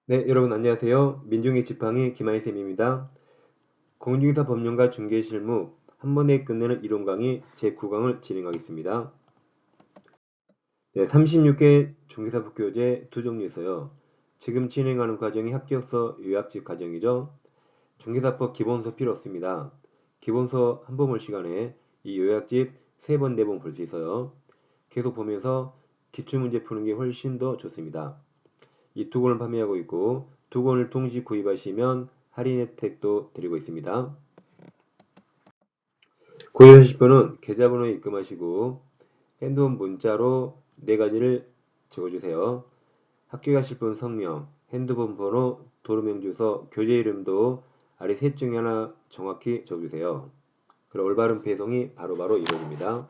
네, 여러분 안녕하세요. 민중의 지팡이 김하희쌤입니다. 공인중개사 법령과 중개실무 한 번에 끝내는 이론 강의 제9강을 진행하겠습니다. 네, 36개 중개사법 교재 두 종류 있어요. 지금 진행하는 과정이 합격서 요약집 과정이죠. 중개사법 기본서 필요 없습니다. 기본서 한 번 볼 시간에 이 요약집 3번, 4번 볼 수 있어요. 계속 보면서 기출문제 푸는 게 훨씬 더 좋습니다. 이 두 권을 판매하고 있고 두 권을 동시 구입하시면 할인 혜택도 드리고 있습니다. 구입하실 분은 계좌번호 입금하시고 핸드폰 문자로 네 가지를 적어주세요. 학교 가실 분 성명, 핸드폰 번호, 도로명 주소, 교재 이름도 아래 셋 중에 하나 정확히 적어주세요. 그럼 올바른 배송이 바로바로 이루어집니다.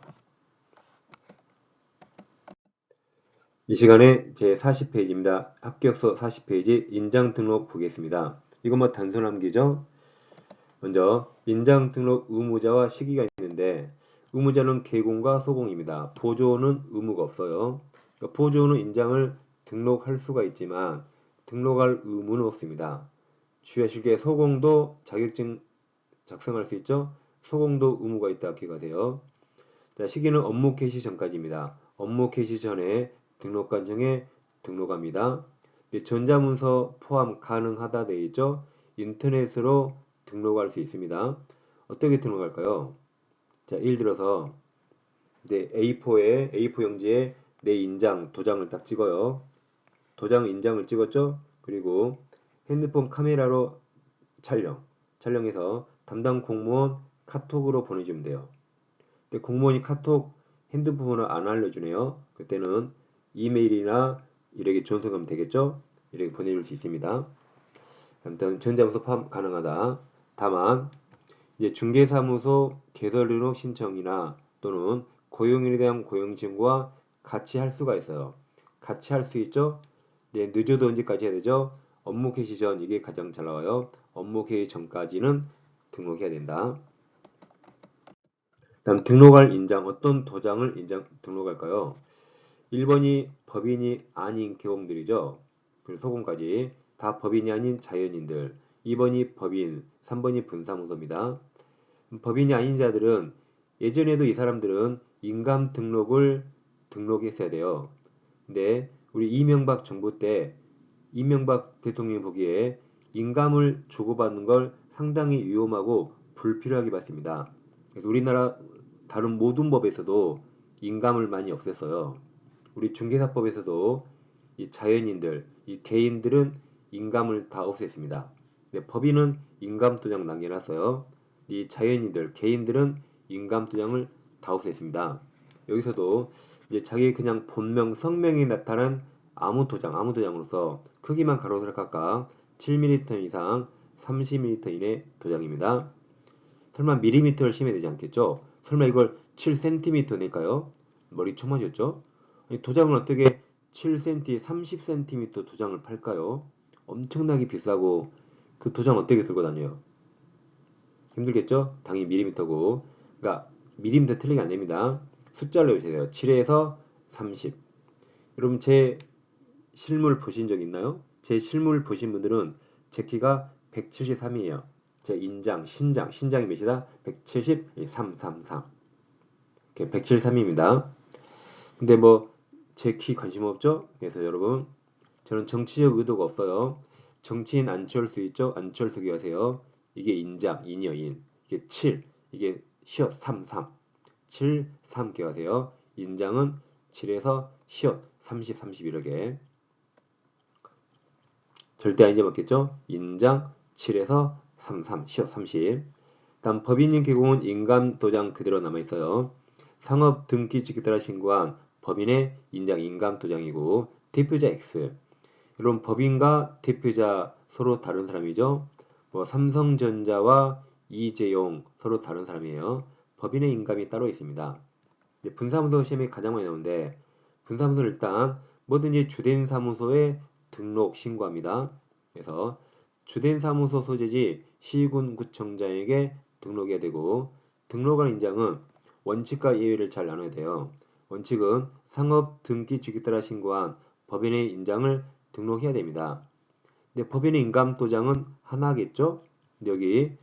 이 시간에 제 40페이지입니다. 합격서 40페이지 인장 등록 보겠습니다. 이건 뭐 단순한 기죠. 먼저 인장 등록 의무자와 시기가 있는데 의무자는 개공과 소공입니다. 보조는 의무가 없어요. 그러니까 보조는 인장을 등록할 수가 있지만 등록할 의무는 없습니다. 주의하실 게 소공도 자격증 작성할 수 있죠. 소공도 의무가 있다 기억하세요. 자, 시기는 업무 개시 전까지입니다. 업무 개시 전에 등록관 정에 등록합니다. 전자문서 포함 가능하다 되어 있죠. 인터넷으로 등록할 수 있습니다. 어떻게 등록할까요? 자, 예를 들어서 A4 용지에 내 인장, 도장을 딱 찍어요. 도장 인장을 찍었죠? 그리고 핸드폰 카메라로 촬영해서 담당 공무원 카톡으로 보내주면 돼요. 근데 공무원이 카톡 핸드폰 번호 안 알려주네요. 그때는 이메일이나 이렇게 전송하면 되겠죠? 이렇게 보내줄 수 있습니다. 아무튼 전자문서 포함 가능하다. 다만 이제 중개사무소 개설 등록 신청이나 또는 고용인에 대한 고용신고와 같이 할 수가 있어요. 같이 할 수 있죠? 네, 늦어도 언제까지 해야 되죠? 업무 개시 전 이게 가장 잘 나와요. 업무 개시 전까지는 등록해야 된다. 다음 등록할 인장 어떤 도장을 등록할까요? 1번이 법인이 아닌 개공들이죠. 그리고 소공까지 다 법인이 아닌 자연인들. 2번이 법인, 3번이 분사무소입니다. 법인이 아닌 자들은 예전에도 이 사람들은 인감 등록을 등록했어야 돼요. 근데 우리 이명박 정부 때 이명박 대통령이 보기에 인감을 주고받는 걸 상당히 위험하고 불필요하게 봤습니다. 그래서 우리나라 다른 모든 법에서도 인감을 많이 없앴어요. 우리 중개사법에서도 이 자연인들, 이 개인들은 인감을 다 없앴습니다. 법인은 인감도장 남겨놨어요. 이 자연인들, 개인들은 인감도장을 다 없앴습니다. 여기서도 이제 자기 그냥 본명, 성명이 나타난 아무 도장으로서 크기만 가로 세로각각 7mm 이상 30mm 이내 도장입니다. 설마 밀리미터를 심어야 되지 않겠죠? 설마 이걸 7cm 낼까요? 머리 총맞았죠? 도장을 어떻게 7cm, 30cm 도장을 팔까요? 엄청나게 비싸고 그 도장 어떻게 들고 다녀요? 힘들겠죠? 당연히 밀리미터고 그러니까 밀리미터 틀리게 안 됩니다. 숫자로 해주세요. 7에서 30. 여러분 제 실물 보신 적 있나요? 제 실물 보신 분들은 제 키가 173이에요. 제 신장이 몇이다? 173, 33. 173입니다. 근데 뭐 제 키 관심 없죠? 그래서 여러분 저는 정치적 의도가 없어요. 정치인 안철수 있죠? 안철수 기하세요. 이게 인이요 인. 이게 7, 이게 시옷 33. 7, 3 기하세요. 인장은 7에서 시옷 30, 30 이렇게. 절대 아니지 맞겠죠? 인장 7에서 33, 시옷 30. 다음 법인인 개공은 인감도장 그대로 남아있어요. 상업 등기직에 따라 신고한 법인의 인장 인감도장이고 대표자 X. 이런 법인과 대표자 서로 다른 사람이죠. 뭐 삼성전자와 이재용 서로 다른 사람이에요. 법인의 인감이 따로 있습니다. 분사무소 시험이 가장 많이 나오는데 분사무소는 일단 뭐든지 주된 사무소에 등록 신고합니다. 그래서 주된 사무소 소재지 시군구청장에게 등록해야 되고 등록한 인장은 원칙과 예외를 잘 나눠야 돼요. 원칙은 상업 등기주기 따라 신고한 법인의 인장을 등록해야 됩니다. 근데 법인의 인감도장은 하나겠죠? 근데 여기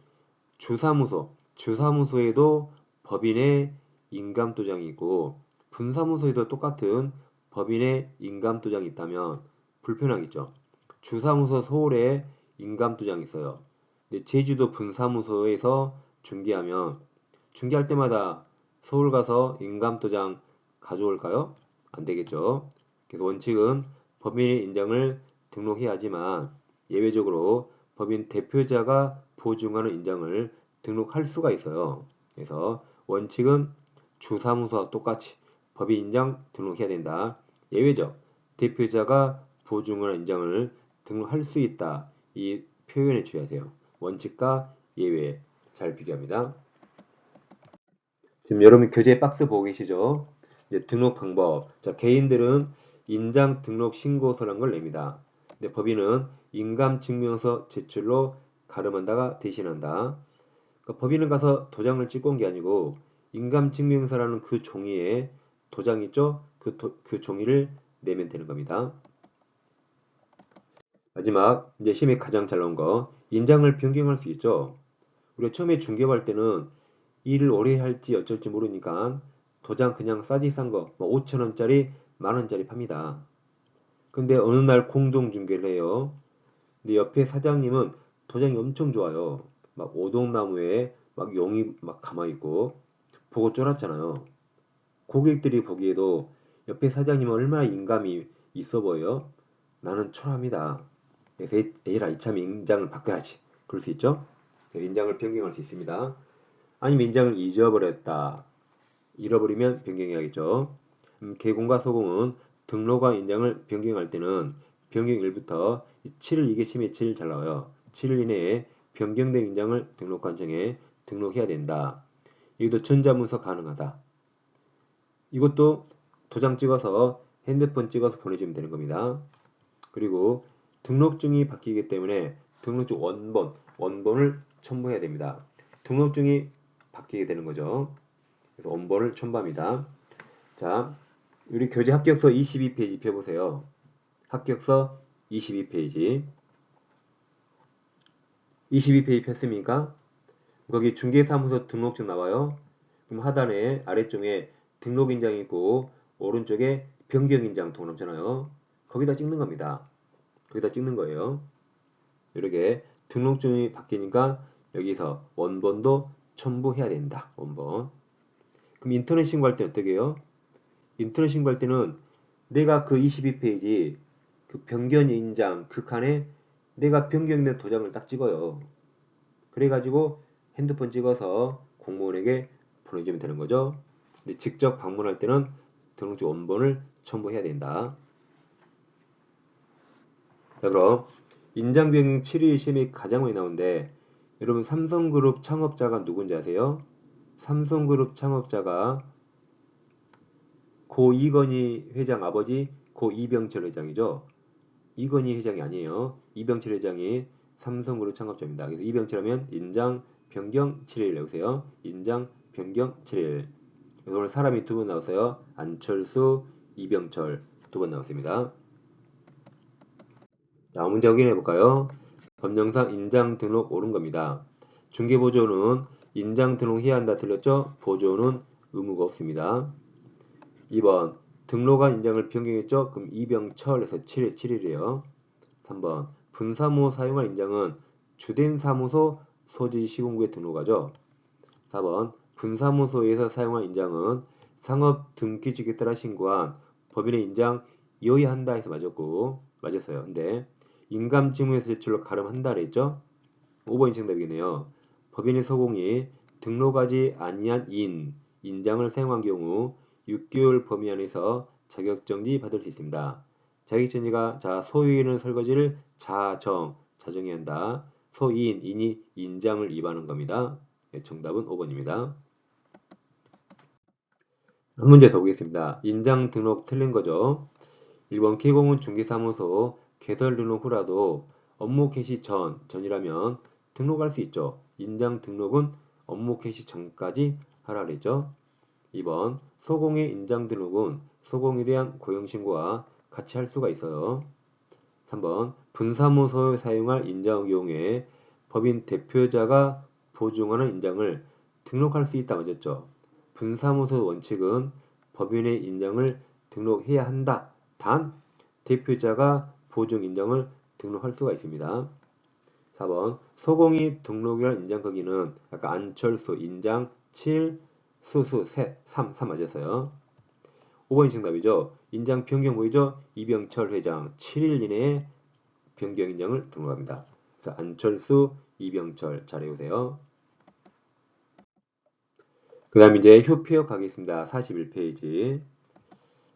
주사무소에도 법인의 인감도장이 있고 분사무소에도 똑같은 법인의 인감도장이 있다면 불편하겠죠. 주사무소 서울에 인감도장이 있어요. 근데 제주도 분사무소에서 중개하면 중개할 때마다 서울 가서 인감도장 가져올까요? 안 되겠죠. 그래서 원칙은 법인의 인장을 등록해야 하지만 예외적으로 법인 대표자가 보증하는 인장을 등록할 수가 있어요. 그래서 원칙은 주사무소와 똑같이 법인 인장 등록해야 된다. 예외적 대표자가 보증하는 인장을 등록할 수 있다. 이 표현에 주의하세요. 원칙과 예외 잘 비교합니다. 지금 여러분 교재 박스 보고 계시죠? 이제 등록 방법. 자, 개인들은 인장 등록 신고서라는 걸 냅니다. 근데 법인은 인감증명서 제출로 가름한다가 대신한다. 그러니까 법인은 가서 도장을 찍고 온 게 아니고 인감증명서라는 그 종이에 도장 있죠? 그 종이를 내면 되는 겁니다. 마지막 이제 시험에 가장 잘 나온 거 인장을 변경할 수 있죠. 우리가 처음에 중개할 때는 일을 오래 할지 어쩔지 모르니까 도장 그냥 싸지 싼 거, 뭐 5천원짜리, 만원짜리 팝니다. 근데 어느 날 공동 중개를 해요. 근데 옆에 사장님은 도장이 엄청 좋아요. 막 오동나무에 막 용이 막 감아있고 보고 쫄았잖아요. 고객들이 보기에도 옆에 사장님은 얼마나 인감이 있어 보여요. 나는 초라합니다. 그래서 에이라 이참에 인장을 바꿔야지. 그럴 수 있죠? 인장을 변경할 수 있습니다. 아니면 인장을 잊어버렸다. 잃어버리면 변경해야겠죠. 개공과 소공은 등록과 인장을 변경할 때는 변경일부터 7일 이게 심의 7일 잘 나와요. 7일 이내에 변경된 인장을 등록관청에 등록해야 된다. 이것도 전자문서 가능하다. 이것도 도장 찍어서 핸드폰 찍어서 보내주면 되는 겁니다. 그리고 등록증이 바뀌기 때문에 등록증 원본을 첨부해야 됩니다. 등록증이 바뀌게 되는 거죠. 그래서 원본을 첨부합니다. 자, 우리 교재 합격서 22페이지 펴보세요. 합격서 22페이지. 22페이지 폈습니까? 거기 중개사무소 등록증 나와요. 그럼 하단에 아래쪽에 등록인장이 있고 오른쪽에 변경인장 동남잖아요. 거기다 찍는 겁니다. 거기다 찍는 거예요. 이렇게 등록증이 바뀌니까 여기서 원본도 첨부해야 된다. 원본. 그럼 인터넷 신고할 때 어떻게 해요? 인터넷 신고할 때는 내가 그 22페이지 그 변경 인장 그 칸에 내가 변경된 도장을 딱 찍어요. 그래가지고 핸드폰 찍어서 공무원에게 보내주면 되는 거죠. 근데 직접 방문할 때는 등록증 원본을 첨부해야 된다. 자, 그럼 인장 변경 7일 시험이 가장 많이 나오는데 여러분 삼성그룹 창업자가 누군지 아세요? 삼성그룹 창업자가 고 이건희 회장 아버지 고 이병철 회장이죠. 이건희 회장이 아니에요. 이병철 회장이 삼성그룹 창업자입니다. 그래서 이병철 하면 인장 변경 7일 외우세요. 인장 변경 7일. 그래서 오늘 사람이 두 번 나왔어요. 안철수, 이병철 두 번 나왔습니다. 자, 문제 확인해 볼까요? 법령상 인장 등록 옳은 겁니다. 중개보조는 인장 등록해야 한다 틀렸죠? 보조는 의무가 없습니다. 2번 등록한 인장을 변경했죠? 그럼 이병철에서 7일이에요. 3번 분사무 사용할 인장은 주된 사무소 소지 시공구에 등록하죠. 4번 분사무소에서 사용한 인장은 상업 등기직에 따라 신고한 법인의 인장 이어야 한다 해서 맞았어요. 근데 인감증명서 제출로 가름한다 그랬죠? 5번이 정답이겠네요. 법인의 소공이 등록하지 아니한 인장을 사용한 경우 6개월 범위 안에서 자격정지 받을 수 있습니다. 자격정지가 소유인은 설거지를 자정해야 한다. 인이 인장을 위반한 겁니다. 네, 정답은 5번입니다. 한 문제 더 보겠습니다. 인장 등록 틀린 거죠. 1번 개공은 중개사무소 개설 등록 후라도 업무 개시 전이라면 등록할 수 있죠. 인장 등록은 업무 개시 전까지 하라 그랬죠. 2번 소공의 인장 등록은 소공에 대한 고용신고와 같이 할 수가 있어요. 3번 분사무소에 사용할 인장의 경우에 법인 대표자가 보증하는 인장을 등록할 수 있다 맞았죠. 분사무소 원칙은 법인의 인장을 등록해야 한다. 단 대표자가 보증 인장을 등록할 수가 있습니다. 4번 소공이 등록할 인장 크기는 아까 안철수 인장 7, 수수 3 맞았어요. 5번이 정답이죠. 인장 변경 보이죠? 이병철 회장 7일 이내에 변경 인장을 등록합니다. 그래서 안철수, 이병철 잘 외우세요. 그 다음 이제 효표 가겠습니다. 41페이지.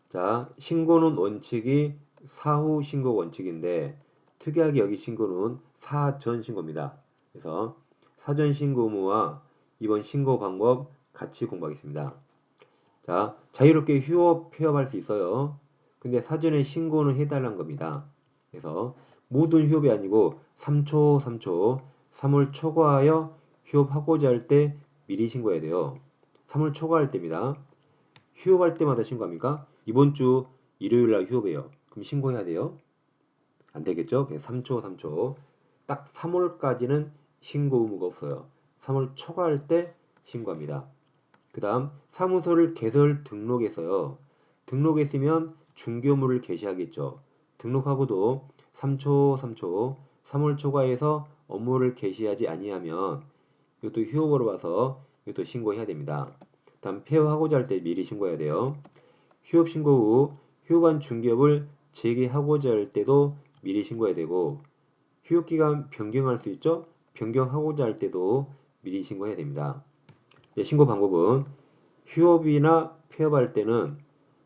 자, 신고는 원칙이 사후 신고 원칙인데 특이하게 여기 신고는 사전 신고입니다. 그래서 사전 신고 의무와 이번 신고 방법 같이 공부하겠습니다. 자, 자유롭게 휴업, 폐업할 수 있어요. 근데 사전에 신고는 해달라는 겁니다. 그래서 모든 휴업이 아니고 3초, 3월 초과하여 휴업하고자 할 때 미리 신고해야 돼요. 3월 초과할 때입니다. 휴업할 때마다 신고합니까? 이번 주 일요일 날 휴업해요. 그럼 신고해야 돼요? 안 되겠죠? 그래서 3초. 딱 3월까지는 신고 의무가 없어요. 3월 초과할 때 신고합니다. 그 다음 사무소를 개설 등록해서요. 등록했으면 중개업무를 개시하겠죠. 등록하고도 3초, 3월 초과해서 업무를 개시하지 아니하면 이것도 휴업으로 봐서 이것도 신고해야 됩니다. 다음 폐업하고자 할 때 미리 신고해야 돼요. 휴업 신고 후 휴업한 중개업을 재개하고자 할 때도 미리 신고해야 되고 휴업기간 변경할 수 있죠? 변경하고자 할 때도 미리 신고해야 됩니다. 신고 방법은 휴업이나 폐업할 때는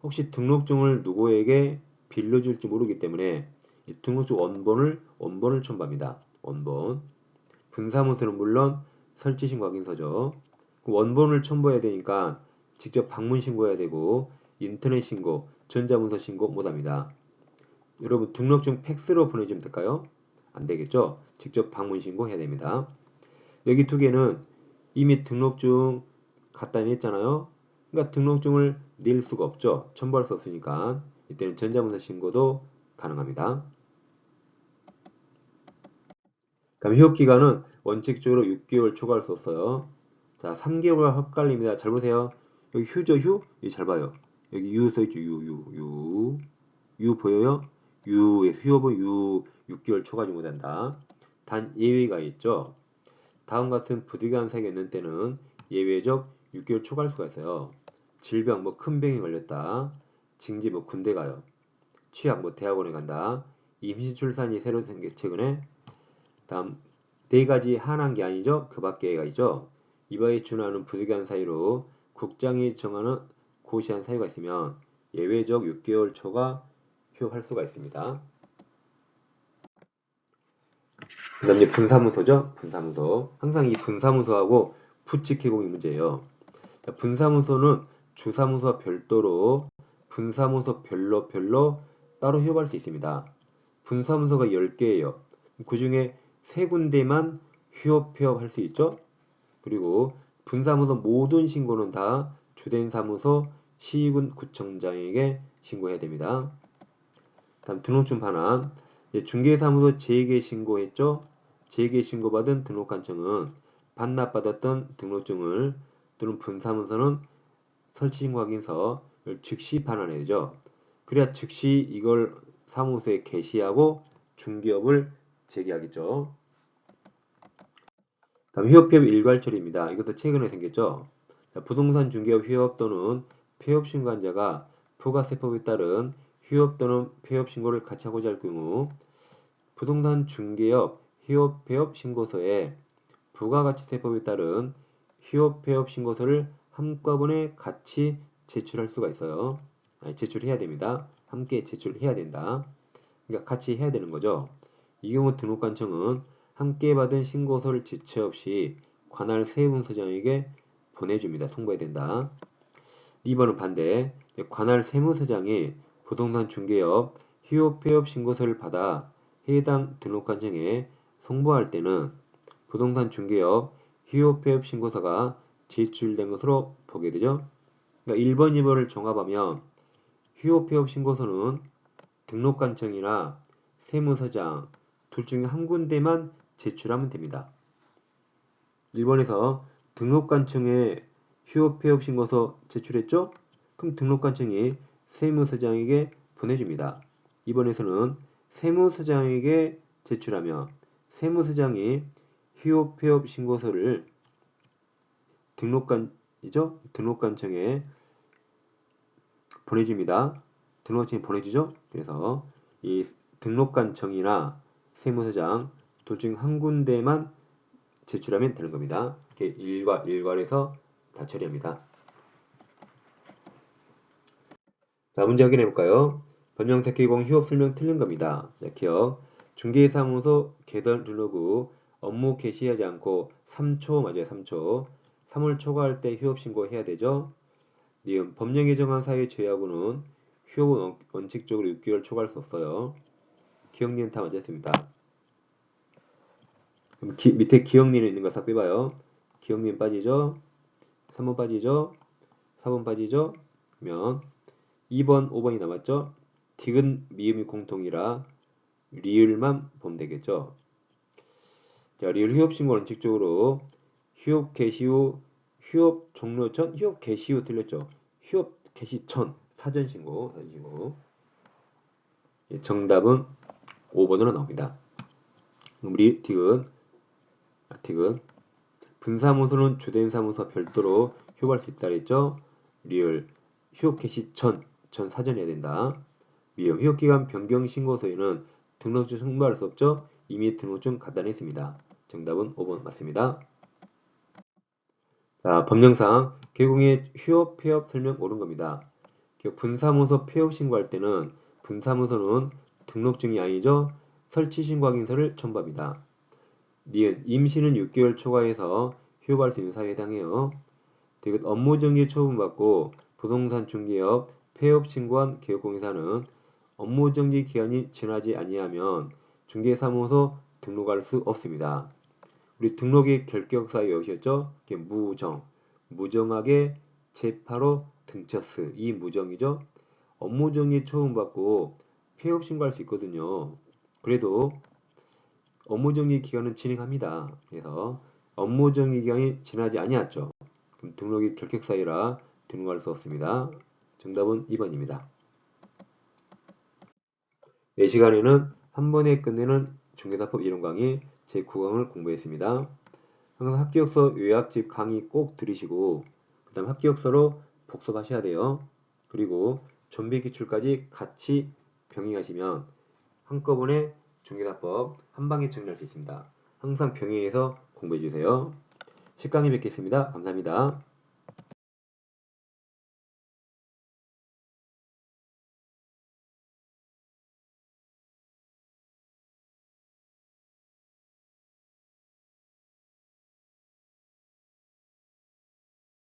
혹시 등록증을 누구에게 빌려줄지 모르기 때문에 등록증 원본을 첨부합니다. 원본. 분사무소는 물론 설치신고 확인서죠. 원본을 첨부해야 되니까 직접 방문 신고해야 되고 인터넷 신고, 전자문서 신고 못합니다. 여러분 등록증 팩스로 보내주면 될까요? 안 되겠죠? 직접 방문 신고해야 됩니다. 여기 두 개는 이미 등록증 갖다 냈잖아요. 그러니까 등록증을 낼 수가 없죠. 첨부할 수 없으니까 이때는 전자문서 신고도 가능합니다. 그럼 휴업기간은 원칙적으로 6개월 초과할 수 없어요. 자, 3개월 헷갈립니다. 잘 보세요. 여기 휴죠, 휴? 여기 잘 봐요. 여기 유 써있죠, 유 보여요? 휴업은 6개월 초과하지 못한다. 단 예외가 있죠. 다음 같은 부득이한 사유가 있는 때는 예외적 6개월 초과할 수가 있어요. 질병, 큰 병이 걸렸다. 징지, 군대 가요. 취약, 대학원에 간다. 임신 출산이 새로 생겨 최근에. 다음 네 가지 하나인 게 아니죠. 그 밖에가 있죠. 이바에 준하는 부득이한 사유로 국장이 정하는 고시한 사유가 있으면 예외적 6개월 초과 휴업할 수가 있습니다. 그 다음 이제 분사무소죠. 분사무소. 항상 이 분사무소하고 부칙해공이 문제예요. 분사무소는 주사무소와 별도로 분사무소 별로 따로 휴업할 수 있습니다. 분사무소가 10개예요. 그 중에 3군데만 휴업, 폐업할 수 있죠. 그리고 분사무소 모든 신고는 다 주된 사무소 시군 구청장에게 신고해야 됩니다. 다음 등록증 반환. 중개사무소 재개 신고했죠. 재개 신고받은 등록관청은 반납받았던 등록증을 또는 분사무소는 설치신고 확인서를 즉시 반환해야 되죠. 그래야 즉시 이걸 사무소에 게시하고 중개업을 재개하겠죠. 다음 휴업 폐업 일괄 처리입니다. 이것도 최근에 생겼죠. 자, 부동산 중개업 휴업 또는 폐업 신고한 자가 부가세법에 따른 휴업 또는 폐업 신고를 같이 하고자 할 경우 부동산 중개업 휴업 폐업 신고서에 부가가치세법에 따른 휴업 폐업 신고서를 한꺼번에 같이 제출할 수가 있어요. 제출해야 됩니다. 함께 제출해야 된다. 그러니까 같이 해야 되는 거죠. 이 경우 등록관청은 함께 받은 신고서를 지체 없이 관할 세무서장에게 보내줍니다. 통보해야 된다. 2번은 반대. 관할 세무서장이 부동산 중개업 휴업 폐업 신고서를 받아 해당 등록관청에 송부할 때는 부동산 중개업 휴업 폐업 신고서가 제출된 것으로 보게 되죠. 그러니까 1번, 2번을 종합하면 휴업 폐업 신고서는 등록관청이나 세무서장 둘 중에 한 군데만 제출하면 됩니다. 1번에서 등록관청에 휴업폐업신고서 제출했죠? 그럼 등록관청이 세무서장에게 보내줍니다. 2번에서는 세무서장에게 제출하면 세무서장이 휴업폐업신고서를 등록관청에 보내줍니다. 등록관청에 보내주죠? 그래서 이 등록관청이나 세무서장 둘 중 한 군데만 제출하면 되는 겁니다. 이렇게 일괄해서 다 처리합니다. 자, 문제 확인해 볼까요? 변명사 기공 휴업 설명 틀린 겁니다. 자, 기억. 중개사무소 개설 등록 후 업무 개시하지 않고 3초 맞아요. 3초. 3월 초과할 때 휴업 신고해야 되죠. 니은 법령에 정한 사유에 제외하고는 휴업은 원칙적으로 6개월 초과할 수 없어요. 기억 니은 다 맞았습니다. 그럼 밑에 기억 니은 있는 거 싹 빼봐요. 기억 니은 빠지죠. 3번 빠지죠. 4번 빠지죠. 그러면 2번, 5번이 남았죠. 디귿 미음이 공통이라 리을만 보면 되겠죠. 자, 리을 휴업 신고 원칙적으로 휴업 개시 후 휴업 종료 전 휴업 개시 후 틀렸죠. 휴업 개시 전 사전 신고. 예, 정답은 5번으로 나옵니다. 우리 디귿 분사무소는 주된 사무소 별도로 휴업할 수 있다 그랬죠. 리을 휴업 개시 전 사전 해야 된다. 미음 휴업기간 변경 신고서에는 등록증 첨부할 수 없죠. 이미 등록증 갖다 냈습니다. 정답은 5번 맞습니다. 자, 법령상 개공의 휴업 폐업 설명 옳은 겁니다. 분사무소 폐업 신고할 때는 분사무소는 등록증이 아니죠. 설치 신고 확인서를 첨부합니다. 니은 임시는 6개월 초과해서 휴업할 수 있는 사유에 해당해요. 디귿 업무정지 처분받고 부동산 중개업 폐업 신고한 개업공사는 업무정지 기한이 지나지 아니하면 중개사무소 등록할 수 없습니다. 우리 등록의 결격사유 여기셨죠? 무정하게 제8호 등처스 이 무정이죠? 업무정지 처분받고 폐업 신고할 수 있거든요. 그래도 업무정지 기간은 진행합니다. 그래서 업무정지 기간이 지나지 아니했죠. 그럼 등록이 결격사유라 등록할 수 없습니다. 정답은 2번입니다. 이 시간에는 한 번에 끝내는 중개사법 이론 강의 제9강을 공부했습니다. 항상 학기역서 요약집 강의 꼭 들으시고 그 다음 학기역서로 복습하셔야 돼요. 그리고 좀비 기출까지 같이 병행하시면 한꺼번에 중개사법 한 방에 정리할 수 있습니다. 항상 병행해서 공부해주세요. 10강에 뵙겠습니다. 감사합니다.